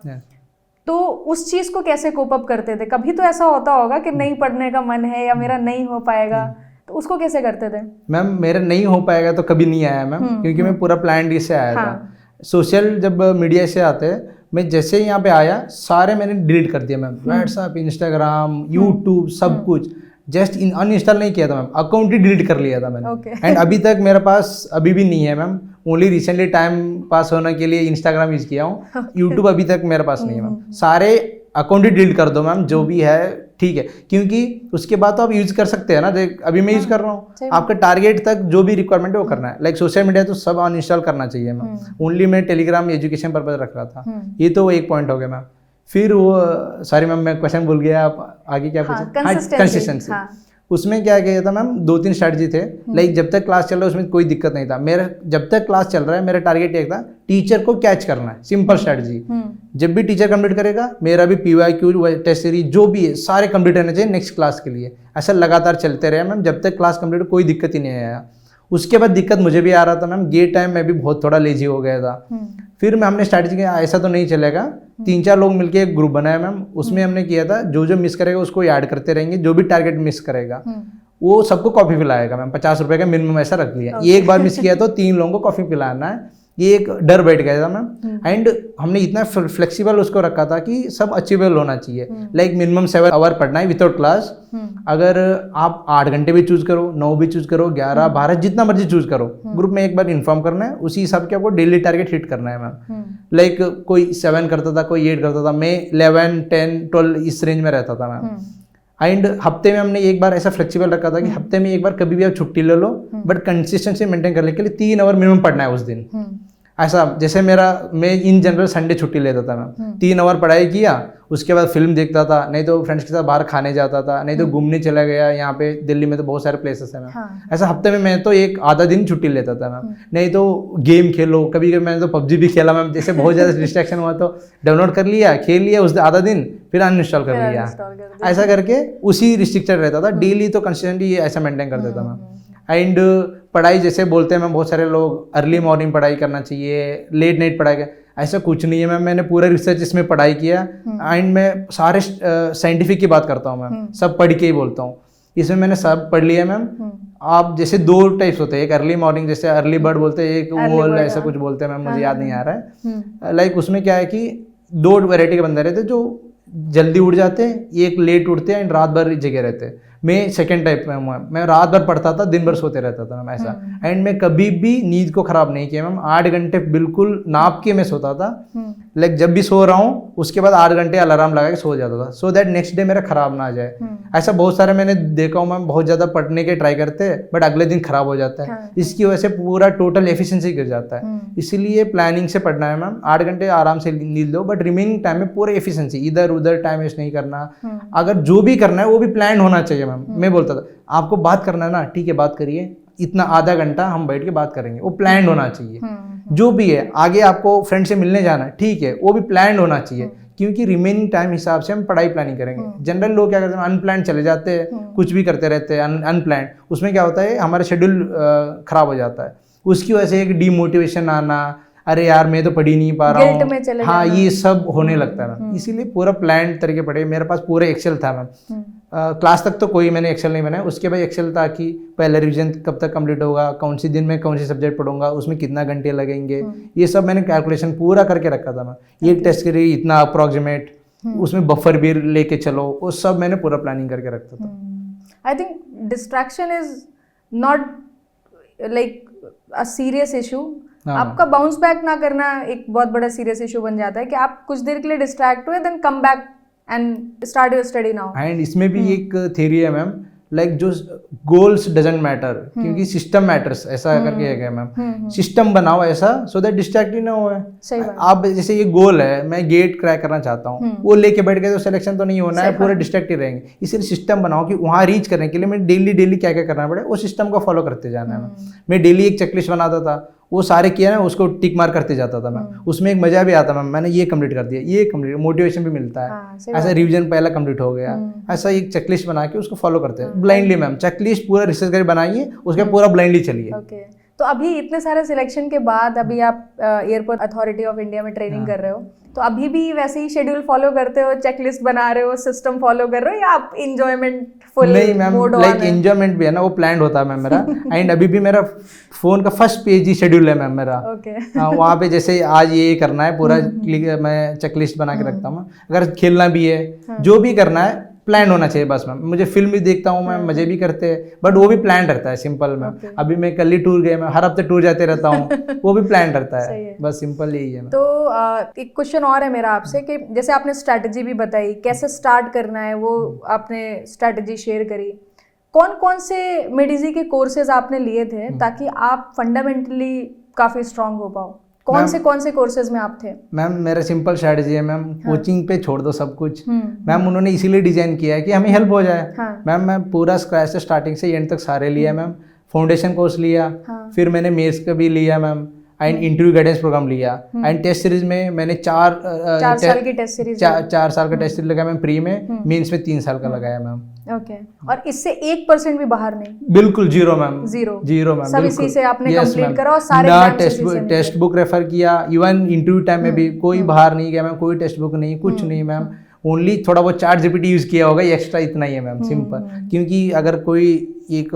तो उस चीज को कैसे कोप अप करते थे? कभी तो ऐसा होता होगा कि नहीं पढ़ने का मन है या मेरा नहीं हो पाएगा, तो उसको कैसे करते थे?
मैम मेरा नहीं हो पाएगा तो कभी नहीं आया मैम, क्योंकि मैं पूरा प्लान से आया था। सोशल जब मीडिया से आते हैं, मैं जैसे ही यहाँ पे आया सारे मैंने डिलीट कर दिया मैम, व्हाट्सएप, इंस्टाग्राम, यूट्यूब, सब कुछ जस्ट अनइंस्टॉल नहीं किया था मैम, अकाउंट ही डिलीट कर लिया था मैंने। एंड अभी तक मेरे पास अभी भी नहीं है ma'am, only recently time pass होने के लिए इंस्टाग्राम यूज किया हूँ, यूट्यूब अभी तक मेरे पास नहीं है मैम। सारे अकाउंट ही डिलीट कर दो मैम, जो भी है ठीक है, क्योंकि उसके बाद तो आप यूज कर सकते हैं ना। अभी मैं यूज कर रहा हूँ, आपका टारगेट तक जो भी रिक्वायरमेंट है वो करना है। लाइक सोशल मीडिया तो सब अनइंस्टॉल करना चाहिए मैम, ओनली मैं टेलीग्राम एजुकेशन पर्पज रख रहा था। ये तो एक पॉइंट हो गया मैम। फिर वो सॉरी मैम मैं क्वेश्चन भूल गया, आप आगे क्या पूछे? कंसिस्टेंसी। उसमें क्या किया था मैम, 2-3 स्ट्रैटेजी थे। लाइक जब तक क्लास चल रहा है उसमें कोई दिक्कत नहीं था मेरा, जब तक क्लास चल रहा है मेरा टारगेट एक था, टीचर को कैच करना है, सिंपल स्ट्रैटेजी। जब भी टीचर कंप्लीट करेगा, मेरा भी PYQ टेस्ट सीरीज जो भी है सारे कंप्लीट रहने चाहिए नेक्स्ट क्लास के लिए। ऐसा लगातार चलते रहे मैम, जब तक क्लास कंप्लीट कोई दिक्कत ही नहीं आया। उसके बाद दिक्कत मुझे भी आ रहा था मैम, गेट टाइम में भी बहुत थोड़ा लेजी हो गया था। फिर हमने स्ट्रैटेजी किया, ऐसा तो नहीं चलेगा, 3-4 लोग मिलकर एक ग्रुप बनाया मैम, उसमें हमने किया था जो जो मिस करेगा उसको ऐड करते रहेंगे, जो भी टारगेट मिस करेगा वो सबको कॉफी पिलाएगा मैम, 50 रुपए का मिनिमम ऐसा रख लिया। एक बार मिस किया तो 3 लोगों को कॉफी पिलाना है, ये एक डर बैठ गया था मैम। एंड हमने इतना फ्लेक्सिबल उसको रखा था कि सब अचीवेबल होना चाहिए। लाइक मिनिमम 7 आवर पढ़ना है विदाउट क्लास। अगर आप 8 घंटे भी चूज करो, 9 भी चूज करो, 11, 12 जितना मर्जी चूज करो, ग्रुप में एक बार इन्फॉर्म करना है, उसी हिसाब के आपको डेली टारगेट हिट करना है मैम। लाइक कोई 7 करता था, कोई 8 करता था, मैं 11, 10, 12 इस रेंज में रहता था मैम। एंड हफ्ते में हमने एक बार ऐसा फ्लेक्सिबल रखा था कि हफ्ते में एक बार कभी भी आप छुट्टी ले लो, बट कंसिस्टेंसी मेंटेन करने के लिए 3 आवर मिनिमम पढ़ना है उस दिन। ऐसा जैसे मैं इन जनरल संडे छुट्टी लेता था मैं, 3 आवर पढ़ाई किया, उसके बाद फिल्म देखता था, नहीं तो फ्रेंड्स के साथ बाहर खाने जाता था, नहीं तो घूमने चला गया। यहाँ पे दिल्ली में तो बहुत सारे प्लेसेस है मैम। ऐसा हफ्ते में मैं तो एक आधा दिन छुट्टी लेता था मैम। नहीं तो गेम खेलो, कभी कभी मैंने तो पबजी भी खेला मैम। जैसे बहुत ज़्यादा डिस्ट्रैक्शन हुआ तो डाउनलोड कर लिया, खेल लिया उस आधा दिन, फिर अनइंस्टॉल कर लिया। ऐसा करके उसी रिस्ट्रिक्टेड रहता था। डेली तो कंसिस्टेंटली ऐसा मेंटेन कर देता मैम। एंड पढ़ाई जैसे बोलते हैं मैम बहुत सारे लोग, अर्ली मॉर्निंग पढ़ाई करना चाहिए, लेट नाइट पढ़ाई ऐसा कुछ नहीं है मैम। मैंने पूरा रिसर्च इसमें पढ़ाई किया। एंड मैं सारे साइंटिफिक की बात करता हूँ मैम, सब पढ़ के ही बोलता हूँ। इसमें मैंने सब पढ़ लिया मैम। आप जैसे 2 टाइप्स होते हैं, एक अर्ली मॉर्निंग जैसे अर्ली बर्ड बोलते हैं, एक वो ऐसा कुछ बोलते हैं मैम, मुझे याद नहीं आ रहा है। लाइक उसमें क्या है कि 2 वैरायटी के बंदे रहते जो जल्दी उठ जाते हैं, एक लेट उठते हैं एंड रात भर जगह रहते हैं। मैं सेकंड टाइप में हूँ। मैं रात भर पढ़ता था, दिन भर सोते रहता था मैम ऐसा। एंड मैं कभी भी नींद को खराब नहीं किया मैम। 8 घंटे बिल्कुल नाप के मैं सोता था। लाइक जब भी सो रहा हूँ उसके बाद 8 घंटे अलार्म लगा के सो जाता था, सो दैट नेक्स्ट डे मेरा खराब ना आ जाए। ऐसा बहुत सारे मैंने देखा हूँ मैम, बहुत ज़्यादा पढ़ने के ट्राई करते हैं बट अगले दिन खराब हो जाता है। इसकी वजह से पूरा टोटल एफिशिएंसी गिर जाता है। इसीलिए प्लानिंग से पढ़ना है मैम। 8 घंटे आराम से नींद लो, बट रिमेनिंग टाइम में पूरा एफिशिएंसी, इधर उधर टाइम वेस्ट नहीं करना। अगर जो भी करना है वो भी प्लान होना चाहिए मैम। मैं बोलता था आपको बात करना है ना, ठीक है बात करिए, इतना आधा घंटा हम बैठ के बात करेंगे, वो प्लान होना चाहिए। जो भी है, आगे आपको फ्रेंड से मिलने जाना है, ठीक है, वो भी प्लान होना चाहिए। क्योंकि रिमेनिंग टाइम हिसाब से हम पढ़ाई प्लानिंग करेंगे। जनरल लोग क्या करते हैं, अनप्लान चले जाते हैं, कुछ भी करते रहते हैं अनप्लान। उसमें क्या होता है, हमारा शेड्यूल खराब हो जाता है। उसकी वजह से एक डीमोटिवेशन आना, अरे यार मैं तो पढ़ ही नहीं पा रहा हूँ, हाँ ये सब होने लगता है मैम। इसीलिए पूरा प्लान तरीके पढ़े। मेरे पास पूरा एक्सेल था मैम। क्लास तक तो कोई मैंने एक्सेल नहीं बनाया। उसके बाद एक्सेल था कि पहले रिवीजन कब तक कंप्लीट होगा, कौन सी दिन में कौन सी सब्जेक्ट पढ़ूंगा, उसमें कितना घंटे लगेंगे, ये सब मैंने कैलकुलेशन पूरा करके रखा था मैम। ये टेस्ट के लिए इतना अप्रोक्सीमेट, उसमें बफर भी लेके चलो, वो सब मैंने पूरा प्लानिंग करके रखता था।
I think distraction is not like a serious issue. आपका बाउंस बैक ना करना एक बहुत बड़ा सीरियस इशू बन जाता है कि आप कुछ देर के लिए डिस्ट्रैक्ट हुए, then come back and start your study now.
And इसमें भी एक थ्योरी है मैम, लाइक जो गोल्स डजंट मैटर, क्योंकि सिस्टम मैटर्स, ऐसा करके है मैम। सिस्टम बनाओ ऐसा सो दैट डिस्ट्रैक्ट ही ना हो। आप जैसे ये गोल है, मैं गेट क्रैक करना चाहता हूँ, वो लेके बैठ गए तो सिलेक्शन तो नहीं होना है, पूरे डिस्ट्रैक्ट ही रहेंगे। इसलिए सिस्टम बनाओ कि वहाँ रीच करने के लिए मैं डेली क्या क्या करना पड़े, वो सिस्टम को फॉलो करते जाना है। मैं डेली एक चेकलिस्ट बनाता था, वो सारे किया ना, उसको टिक मार करते जाता था मैम। उसमें एक मजा भी आता मैम, मैंने ये कंप्लीट कर दिया, ये कंप्लीट, मोटिवेशन भी मिलता है। ऐसा रिवीजन पहला कंप्लीट हो गया, ऐसा एक चेकलिस्ट बना के उसको फॉलो करते हैं ब्लाइंडली मैम। चेकलिस्ट पूरा रिसर्च करके बनाइए, उसके पूरा ब्लाइंडली चलिए।
तो अभी इतने सारे सिलेक्शन के बाद अभी आप एयरपोर्ट अथॉरिटी ऑफ इंडिया में ट्रेनिंग कर रहे हो, तो अभी भी वैसे ही शेड्यूल फॉलो करते हो, चेकलिस्ट बना रहे हो, सिस्टम फॉलो कर रहे हो, या आप एंजॉयमेंट फुल?
नहीं मैम, लाइक एंजॉयमेंट भी है ना, वो प्लान्ड होता है मैम मेरा। एंड अभी भी मेरा फोन का फर्स्ट पेज ही शेड्यूल है मैम मेरा। वहाँ पे जैसे आज ये करना है पूरा मैं चेकलिस्ट बना के रखता हूँ। अगर खेलना भी है, जो भी करना है प्लान होना चाहिए बस मैम। मुझे फिल्म भी देखता हूँ मैं, मजे भी करते हैं, बट वो भी प्लान रहता है सिंपल मैम। अभी मैं कल ही टूर गया, मैं हर हफ्ते टूर जाते रहता हूँ, वो भी प्लान रहता है, बस सिंपल यही है।
तो एक क्वेश्चन और है मेरा आपसे कि जैसे आपने स्ट्रैटेजी भी बताई, कैसे स्टार्ट करना है वो आपने स्ट्रैटेजी शेयर करी। कौन कौन से मेडिजी के कोर्सेज आपने लिए थे ताकि आप फंडामेंटली काफ़ी स्ट्रांग हो पाओ? कौन से कोर्सेज में आप थे? मैम
मेरा सिंपल स्ट्रैटेजी है मैम, कोचिंग पे छोड़ दो सब कुछ मैम। उन्होंने इसीलिए डिजाइन किया है कि हमें हेल्प हो जाए मैम। मैं पूरा स्क्रैच से स्टार्टिंग से एंड तक सारे लिया मैम। फाउंडेशन कोर्स लिया, फिर मैंने मेंस का भी लिया ma'am, and interview guidance programme लिया। एंड टेस्ट सीरीज में मैंने 4 साल की टेस्ट सीरीज, 4 साल का टेस्ट सीरीज लगाया मैम प्री में, मेंस में 3 साल का लगाया मैम।
ओके, और इससे 1% भी बाहर नहीं?
बिल्कुल जीरो मैम, जीरो मैम।
सब इसी से आपने कंप्लीट करा और सारे
टेक्स्ट बुक रेफर किया, इवन इंटरव्यू टाइम में भी कोई बाहर नहीं गया मैम, कोई टेक्स्ट बुक नहीं, कुछ नहीं मैम। ओनली थोड़ा बहुत चार्ट जीपीटी यूज़ किया होगा, ये एक्स्ट्रा इतना ही है मैम, सिंपल। क्योंकि अगर कोई एक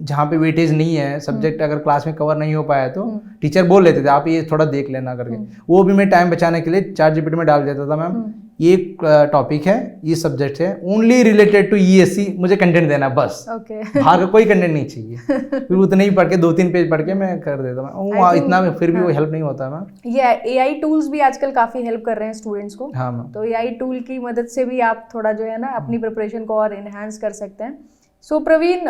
जहाँ पे वेटेज नहीं है, सब्जेक्ट अगर क्लास में कवर नहीं हो पाया तो टीचर बोल लेते थे आप ये थोड़ा देख लेना करके, वो भी मैं टाइम बचाने के लिए चार्ट जीपीटी में डाल देता था मैम, ये टॉपिक है, ये सब्जेक्ट है, ओनली रिलेटेड टू ईएससी मुझे कंटेंट देना बस, बाहर का कोई कंटेंट नहीं चाहिए। फिर उतना ही पढ़ के 2-3 पेज पढ़ के मैं कर देता हूँ, इतना फिर भी वो हेल्प नहीं होता मैम।
ये एआई टूल्स भी आजकल काफ़ी हेल्प कर रहे हैं स्टूडेंट्स को।
हाँ मैम।
तो एआई टूल की मदद से भी आप थोड़ा जो है ना अपनी प्रिपरेशन को और इन्हांस कर सकते हैं। So Praveen,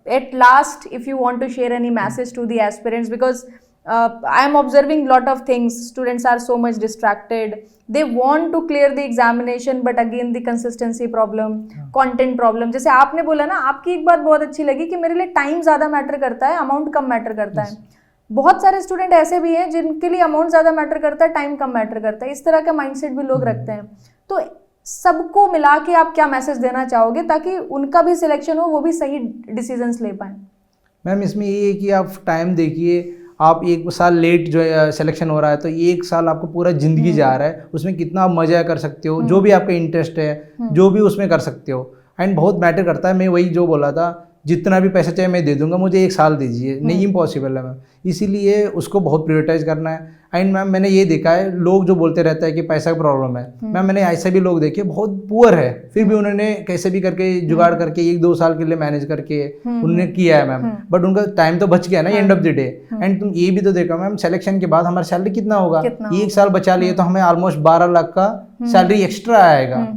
at last if you want to share any message to the aspirants, because I am observing lot of things, students are so much distracted, they want to clear the examination but again the consistency problem, content problem। जैसे आपने बोला ना, आपकी एक बात बहुत अच्छी लगी कि मेरे लिए टाइम ज़्यादा मैटर करता है, अमाउंट कम मैटर करता है। बहुत सारे स्टूडेंट ऐसे भी हैं जिनके लिए अमाउंट ज़्यादा मैटर करता है, टाइम कम मैटर करता है, इस तरह का माइंडसेट भी लोग रखते हैं। तो सबको मिला के आप क्या मैसेज देना चाहोगे ताकि उनका भी सिलेक्शन हो, वो भी सही डिसीजंस ले पाएँ?
मैम इसमें ये है कि आप टाइम देखिए, आप 1 साल लेट जो सिलेक्शन हो रहा है तो 1 साल आपको पूरा ज़िंदगी जा रहा है, उसमें कितना आप मज़ा कर सकते हो, जो भी आपका इंटरेस्ट है जो भी उसमें कर सकते हो। एंड बहुत मैटर करता है, मैं वही जो बोला था, जितना भी पैसा चाहिए मैं दे दूंगा, मुझे 1 साल दीजिए, नहीं इम्पॉसिबल है मैम, इसीलिए उसको बहुत प्रायोरिटाइज करना है। एंड मैम मैंने ये देखा है, लोग जो बोलते रहते हैं कि पैसा का प्रॉब्लम है, मैम मैंने ऐसे भी लोग देखे बहुत पुअर है, फिर भी उन्होंने कैसे भी करके जुगाड़ करके 1-2 साल के लिए मैनेज करके उन्होंने किया है मैम, बट उनका टाइम तो बच गया ना end of the day. And तुम ये भी तो देखो मैम, सिलेक्शन के बाद हमारा सैलरी कितना होगा, 1 साल बचा लिए तो हमें ऑलमोस्ट 12 लाख का सैलरी एक्स्ट्रा आएगा,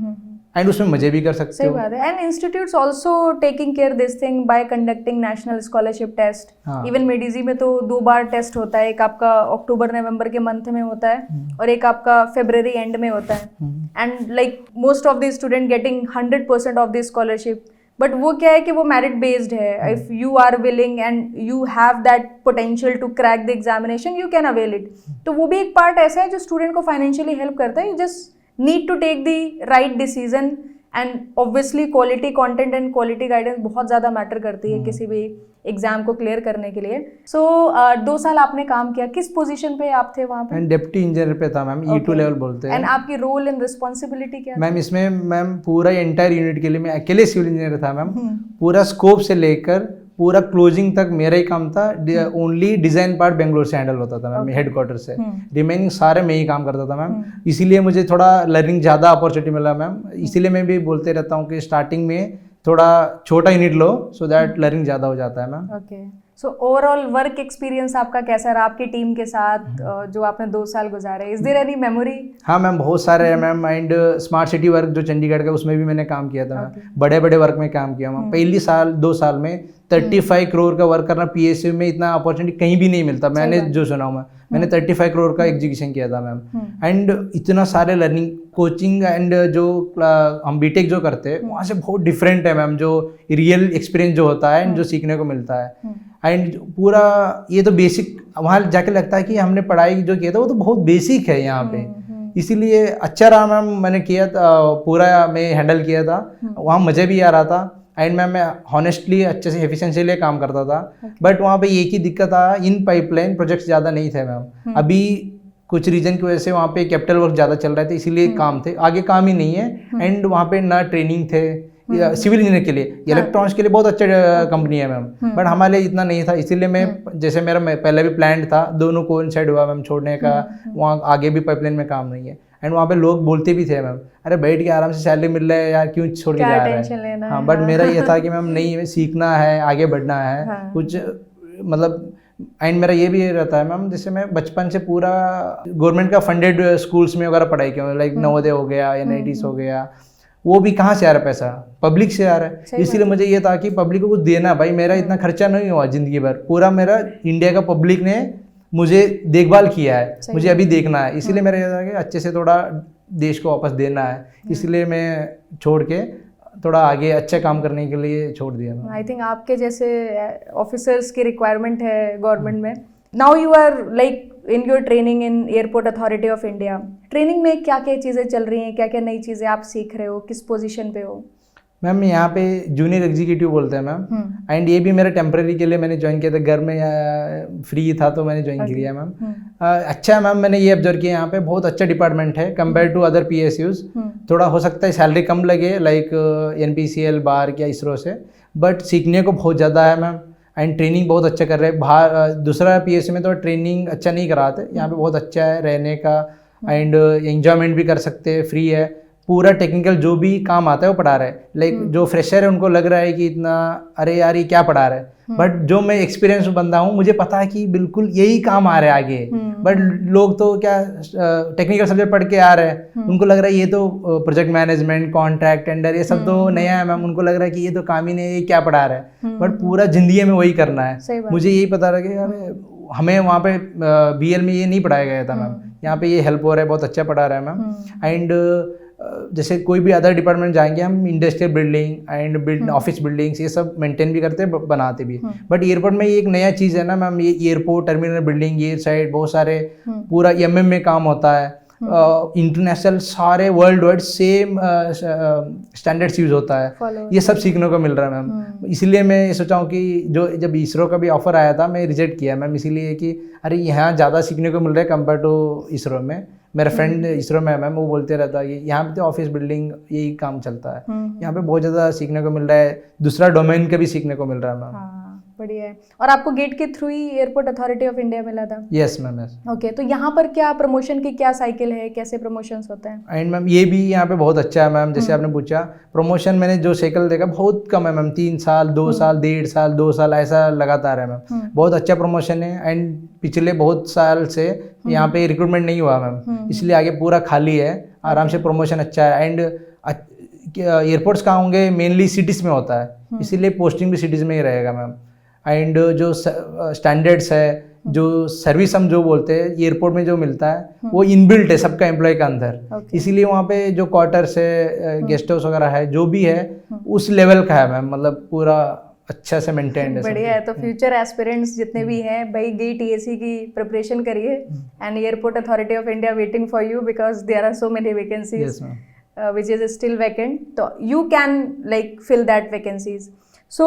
एंड उसमें मजे भी कर सकते हो।
सही बात है। And institutes also taking care this thing by conducting national scholarship test. Even Made Easy में तो 2 बार टेस्ट होता है, एक आपका अक्टूबर-नवंबर के मंथ में होता है और एक आपका फरवरी एंड में होता है। And like most of the student getting 100% of the scholarship, but वो क्या है कि वो मेरिट बेस्ड है। If you are willing and you have that potential to crack the examination, you can avail it. तो वो भी एक पार्ट ऐसा है जो स्टूडेंट को फाइनेंशियली हेल्प करता है। You just need to take the right decision and obviously quality content and quality guidance बहुत ज़्यादा मैटर करती है किसी भी एग्जाम को क्लियर करने के लिए। सो 2 साल आपने काम किया, किस पोजीशन पे आप थे वहाँ पे?
डिप्टी इंजीनियर पे था मैम, E2 लेवल बोलते हैं।
एंड आपकी रोल एंड रिस्पॉन्सिबिलिटी क्या?
मैम इसमें मैम पूरा एंटायर यूनिट के लिए मैं अकेले सिविल इंजीनियर था मैम, पूरा स्कोप से लेकर पूरा क्लोजिंग तक मेरा ही काम था। ओनली डिजाइन पार्ट बेंगलोर से हैंडल होता था मैम, हेडक्वार्टर से, रिमेनिंग सारे मैं ही काम करता था मैम। इसीलिए मुझे थोड़ा लर्निंग ज़्यादा अपॉर्चुनिटी मिला मैम, इसीलिए मैं भी बोलते रहता हूँ कि स्टार्टिंग में थोड़ा छोटा unit low, so that learning ज़्यादा हो जाता है ma'am.
Okay, so overall work experience आपका कैसा रहा आपकी टीम के साथ जो आपने 2 साल गुजारे? Is there any memory?
हाँ मैम, बहुत सारे हैं ma'am. And smart city work जो चंडीगढ़ का, उसमें भी मैंने काम किया था मैम। बड़े बड़े वर्क में काम किया मैम। पहली साल 2 साल में 35 करोड़ का वर्क करना PSU में इतना अपॉर्चुनिटी कहीं भी नहीं मिलता। मैंने जो सुना हूँ, मैंने 35 करोड़ का एग्जीक्यूशन किया था मैम। एंड इतना सारे लर्निंग कोचिंग एंड जो हम बीटेक जो करते हैं वहाँ से बहुत डिफरेंट है मैम, जो रियल एक्सपीरियंस जो होता है एंड जो सीखने को मिलता है। एंड पूरा ये तो बेसिक, वहाँ जाके लगता है कि हमने पढ़ाई जो किया था वो तो बहुत बेसिक है यहाँ पे, इसीलिए अच्छा रहा मैम। मैंने किया था, पूरा मैं हैंडल किया था, वहाँ मज़े भी आ रहा था। एंड मैम मैं हॉनेस्टली अच्छे से एफिशिएंसी लिए काम करता था। बट वहाँ पे एक ही दिक्कत था, इन पाइपलाइन प्रोजेक्ट्स ज़्यादा नहीं थे मैम। अभी कुछ रीजन की वजह से वहाँ पे कैपिटल वर्क ज़्यादा चल रहे थे, इसीलिए काम थे, आगे काम ही नहीं है। एंड वहाँ पे ना ट्रेनिंग थे सिविल इंजीनियर के लिए, इलेक्ट्रॉनिक्स के लिए बहुत अच्छा कंपनी है मैम, बट हमारे लिए इतना नहीं था। इसीलिए मैं, जैसे मेरा पहले भी प्लान था, दोनों कोइंसाइड हुआ मैम छोड़ने का, वहाँ आगे भी पाइपलाइन में काम नहीं है। एंड वहाँ पे लोग बोलते भी थे मैम, अरे बैठ के आराम से सैलरी मिल रहा है यार, क्यों छोड़ के जा रहा है। हाँ, बट मेरा ये था कि मैम नहीं, सीखना है, आगे बढ़ना है कुछ, मतलब। एंड मेरा ये भी रहता है मैम, जैसे मैं बचपन से पूरा गवर्नमेंट का फंडेड स्कूल्स में वगैरह पढ़ाई किया, लाइक नवोदय हो गया, NITs हो गया, वो भी कहाँ से आ रहा है पैसा, पब्लिक से आ रहा है। इसीलिए मुझे ये था कि पब्लिक को कुछ देना, भाई मेरा इतना खर्चा नहीं हुआ जिंदगी भर, पूरा मेरा इंडिया का पब्लिक ने मुझे देखभाल किया है, मुझे अभी देखना है। इसीलिए मेरा ये था कि अच्छे से थोड़ा देश को वापस देना है, इसलिए मैं छोड़ के थोड़ा आगे अच्छे काम करने के लिए छोड़ दिया।
आई थिंक आपके जैसे ऑफिसर्स की रिक्वायरमेंट है गवर्नमेंट में। Now you are like in your training in Airport authority of India, training में क्या क्या चीज़ें चल रही हैं, क्या क्या नई चीज़ें आप सीख रहे हो, किस पोजीशन पे हो?
मैम यहाँ पे जूनियर एग्जीक्यूटिव बोलते हैं मैम, एंड ये भी मेरा टेम्परेरी के लिए मैंने ज्वाइन किया था, घर में फ्री था तो मैंने ज्वाइन किया मैम। अच्छा है मैम, मैंने ये ऑब्जर्व किया यहाँ पे बहुत अच्छा डिपार्टमेंट है कंपेयर टू अदर PSUs। थोड़ा हो सकता है सैलरी कम लगे लाइक NPCL बार या इसरो से, बट सीखने को बहुत ज़्यादा है मैम, एंड ट्रेनिंग बहुत अच्छा कर रहे हैं। बाहर दूसरा PSU में तो ट्रेनिंग अच्छा नहीं कराते, यहाँ पे बहुत अच्छा है रहने का, एंड एंजॉयमेंट भी कर सकते हैं, फ्री है, पूरा टेक्निकल जो भी काम आता है वो पढ़ा रहा है। लाइक जो फ्रेशर है उनको लग रहा है कि इतना अरे यार ये क्या पढ़ा रहा है, बट जो मैं एक्सपीरियंस बंदा हूँ मुझे पता है कि बिल्कुल यही काम आ रहा है आगे। बट लोग तो क्या टेक्निकल सब्जेक्ट पढ़ के आ रहे हैं, उनको लग रहा है ये तो प्रोजेक्ट मैनेजमेंट, कॉन्ट्रैक्ट, टेंडर ये सब तो नया है मैम, उनको लग रहा है कि ये तो काम ही नहीं है, ये क्या पढ़ा रहा है, बट पूरा जिंदगी में वही करना है। मुझे यही पता रहा कि अरे हमें वहाँ पे BL में ये नहीं पढ़ाया गया था मैम, यहाँ पे ये हेल्प हो रहा है, बहुत अच्छा पढ़ा रहा है मैम। एंड जैसे कोई भी अदर डिपार्टमेंट जाएंगे हम, industrial building and office buildings ये सब मेंटेन भी करते हैं, बनाते भी। बट एयरपोर्ट में ये एक नया चीज़ है ना मैम, ये एयरपोर्ट टर्मिनल बिल्डिंग ये साइड बहुत सारे पूरा MM में काम होता है, इंटरनेशनल सारे world wide same standards use होता है, ये सब सीखने को मिल रहा है मैम। इसलिए मैं सोचा हूँ कि जब इसरो का भी ऑफर आया था मैं रिजेक्ट किया मैम, इसीलिए कि अरे यहाँ ज़्यादा सीखने को मिल रहा है कंपेयर टू इसरो में। मेरा फ्रेंड इसरो में है मैम, वो बोलते रहता है कि यहाँ पे तो ऑफिस बिल्डिंग यही काम चलता है, यहाँ पे बहुत ज़्यादा सीखने को मिल रहा है, दूसरा डोमेन का भी सीखने को मिल रहा है मैम।
बढ़िया है। और आपको गेट के through he airport authority of India मिला था?
Yes ma'am, yes.
ओके, तो यहाँ पर क्या प्रमोशन की क्या साइकिल है, कैसे प्रमोशंस होते हैं?
एंड मैम ये भी यहाँ पे बहुत अच्छा है मैम, जैसे आपने पूछा प्रमोशन, मैंने जो साइकिल देखा बहुत कम है मैम, 3 साल 2 साल 1.5 साल 2 साल ऐसा लगातार है मैम, बहुत अच्छा प्रमोशन है। एंड पिछले बहुत साल से यहाँ पे रिक्रूटमेंट नहीं हुआ मैम, इसलिए आगे पूरा खाली है, आराम से प्रमोशन अच्छा है। एंड एयरपोर्ट्स कहाँ होंगे, मेनली सिटीज़ में होता है, इसीलिए पोस्टिंग भी सिटीज़ में ही रहेगा मैम। एंड जो स्टैंडर्ड्स है, जो सर्विस हम जो बोलते हैं एयरपोर्ट में जो मिलता है वो इनबिल्ट है सबका एम्प्लॉय के अंदर, इसीलिए वहाँ पे जो क्वार्टर्स है, गेस्ट हाउस वगैरह है, जो भी है उस लेवल का है मैम, मतलब पूरा अच्छा से मेंटेन्ड है।
बढ़िया है। तो फ्यूचर एस्पिरेंट्स जितने भी हैं भाई, गेट TAC की प्रिपरेशन करिए, and airport authority of India waiting for you because there are so many vacancies which is still vacant, तो you can like fill that vacancies. So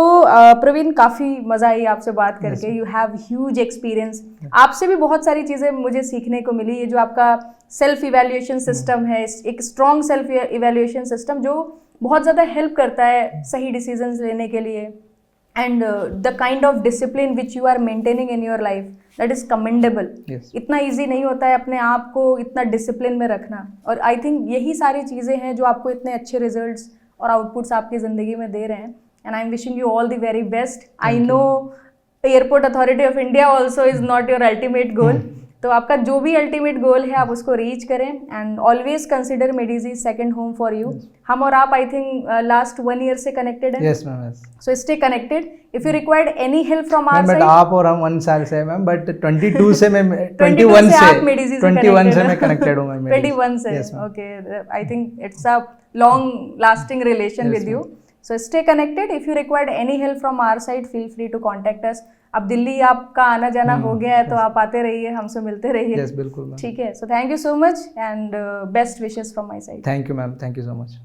Praveen, काफ़ी मज़ा आई आपसे बात करके, यू हैव ह्यूज एक्सपीरियंस, आपसे भी बहुत सारी चीज़ें मुझे सीखने को मिली। ये जो आपका सेल्फ इवैल्यूएशन सिस्टम है, एक स्ट्रॉन्ग सेल्फ इवैल्यूएशन सिस्टम जो बहुत ज़्यादा हेल्प करता है सही डिसीजंस लेने के लिए, and the kind of discipline which you are maintaining in your life, that is commendable. इतना ईजी नहीं होता है अपने आप को इतना डिसिप्लिन में रखना, और आई थिंक यही सारी चीज़ें हैं जो आपको इतने अच्छे रिजल्ट्स और आउटपुट्स आपकी ज़िंदगी में दे रहे हैं, and I am wishing you all the very best. I know airport authority of India also is not your ultimate goal, तो आपका जो भी अल्टीमेट गोल है आप उसको रीच करें, and always consider Made Easy second home for you. हम और आप आई थिंक लास्ट 1 ईयर से कनेक्टेड हैं।
Yes ma'am, yes.
So stay connected, if you required any help from our side.
आप और हम 1 साल से हैं मैम, बट 21 से मैं 21 से मैं कनेक्टेड हूं मैम।
21 से, okay. I think it's a long lasting relation with you, so stay connected. If you required any help from our side, feel free to contact us. अब दिल्ली आपका आना जाना हो गया है, तो आप आते रहिए, हमसे मिलते रहिए।
यस, बिल्कुल मैम।
ठीक है, so thank you so much and best wishes from my side.
Thank you ma'am, thank you so much.